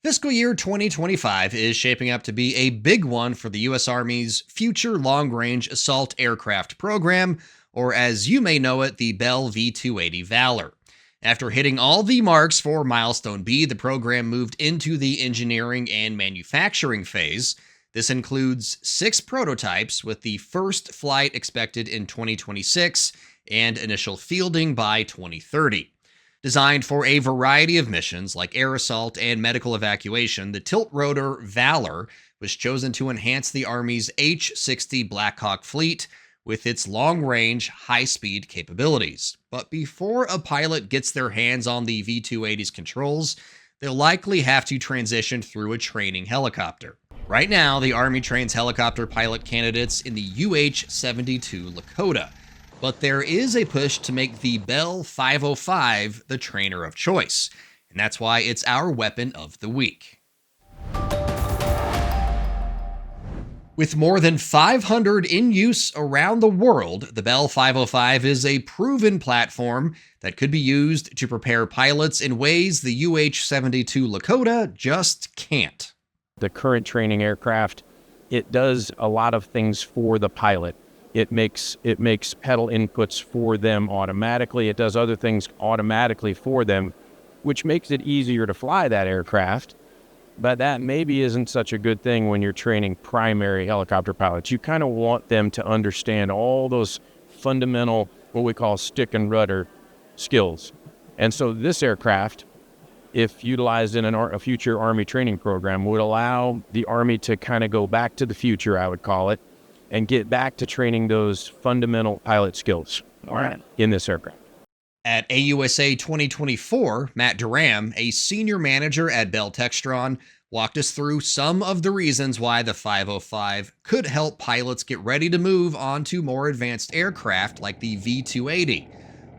Fiscal year 2025 is shaping up to be a big one for the U.S. Army's Future Long Range Assault Aircraft Program, or as you may know it, the Bell V280 Valor. After hitting all the marks for Milestone B, the program moved into the engineering and manufacturing phase. This includes 6 prototypes, with the first flight expected in 2026 and initial fielding by 2030. Designed for a variety of missions like air assault and medical evacuation, the tilt-rotor Valor was chosen to enhance the Army's H-60 Black Hawk fleet with its long-range, high-speed capabilities. But before a pilot gets their hands on the V-280's controls, they'll likely have to transition through a training helicopter. Right now, the Army trains helicopter pilot candidates in the UH-72 Lakota, but there is a push to make the Bell 505 the trainer of choice, and that's why it's our weapon of the week. With more than 500 in use around the world, the Bell 505 is a proven platform that could be used to prepare pilots in ways the UH-72 Lakota just can't. The current training aircraft, it does a lot of things for the pilot. It makes pedal inputs for them automatically. It does other things automatically for them, which makes it easier to fly that aircraft. But that maybe isn't such a good thing when you're training primary helicopter pilots. You kind of want them to understand all those fundamental, what we call stick and rudder skills. And so this aircraft, if utilized in a future Army training program, would allow the Army to kind of go back to the future, I would call it, and get back to training those fundamental pilot skills in this aircraft. At AUSA 2024, Matt Durham, a senior manager at Bell Textron, walked us through some of the reasons why the 505 could help pilots get ready to move on to more advanced aircraft like the V280.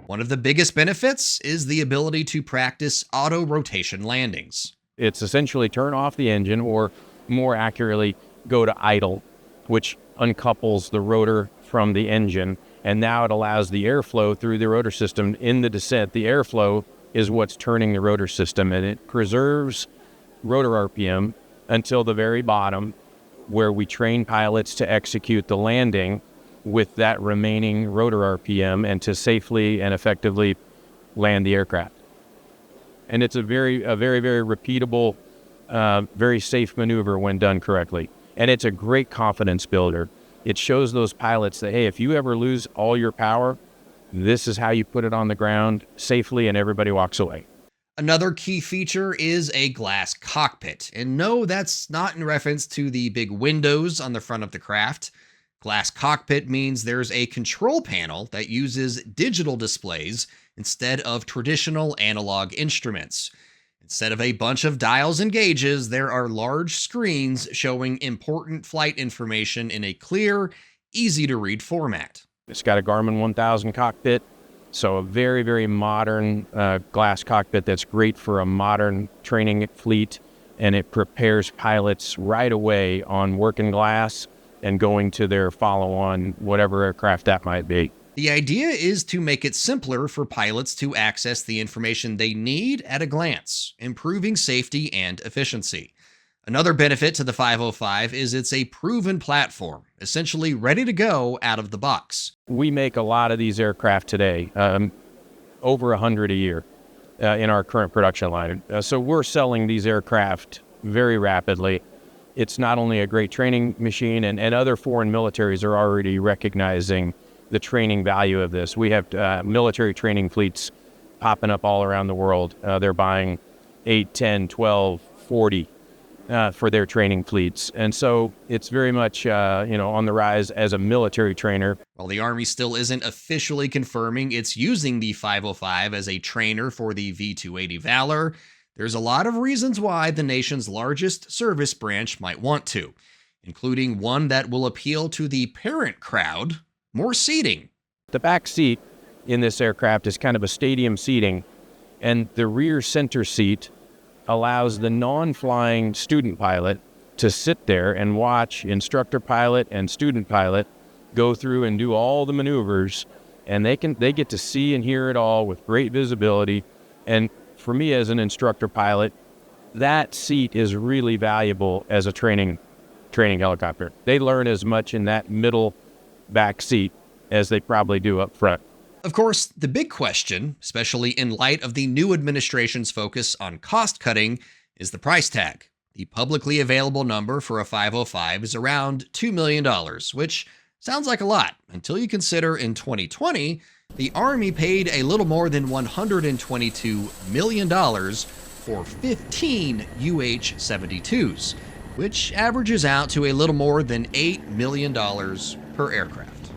One of the biggest benefits is the ability to practice auto-rotation landings. It's essentially turn off the engine, or more accurately, go to idle, which uncouples the rotor from the engine, and now it allows the airflow through the rotor system in the descent. The airflow is what's turning the rotor system, and it preserves rotor RPM until the very bottom, where we train pilots to execute the landing with that remaining rotor RPM and to safely and effectively land the aircraft. And it's a very repeatable, very safe maneuver when done correctly. And it's a great confidence builder. It shows those pilots that, hey, if you ever lose all your power, this is how you put it on the ground safely, and everybody walks away. Another key feature is a glass cockpit. And no, that's not in reference to the big windows on the front of the craft. Glass cockpit means there's a control panel that uses digital displays instead of traditional analog instruments. Instead of a bunch of dials and gauges, there are large screens showing important flight information in a clear, easy-to-read format. It's got a Garmin 1000 cockpit, so a very modern glass cockpit that's great for a modern training fleet, and it prepares pilots right away on working glass and going to their follow-on, whatever aircraft that might be. The idea is to make it simpler for pilots to access the information they need at a glance, improving safety and efficiency. Another benefit to the 505 is it's a proven platform, essentially ready to go out of the box. We make a lot of these aircraft today, over 100 a year in our current production line. So we're selling these aircraft very rapidly. It's not only a great training machine, and other foreign militaries are already recognizing the training value of this. We have military training fleets popping up all around the world. They're buying 8, 10, 12, 40 for their training fleets. And so it's very much on the rise as a military trainer. While the Army still isn't officially confirming it's using the 505 as a trainer for the V280 Valor, there's a lot of reasons why the nation's largest service branch might want to, including one that will appeal to the parent crowd: more seating. The back seat in this aircraft is kind of a stadium seating, and the rear center seat allows the non-flying student pilot to sit there and watch instructor pilot and student pilot go through and do all the maneuvers, and they get to see and hear it all with great visibility. And for me as an instructor pilot, that seat is really valuable as a training helicopter. They learn as much in that middle back seat as they probably do up front. Of course, the big question, especially in light of the new administration's focus on cost cutting, is the price tag. The publicly available number for a 505 is around $2 million, which sounds like a lot until you consider in 2020, the Army paid a little more than $122 million for 15 UH-72s, which averages out to a little more than $8 million per aircraft.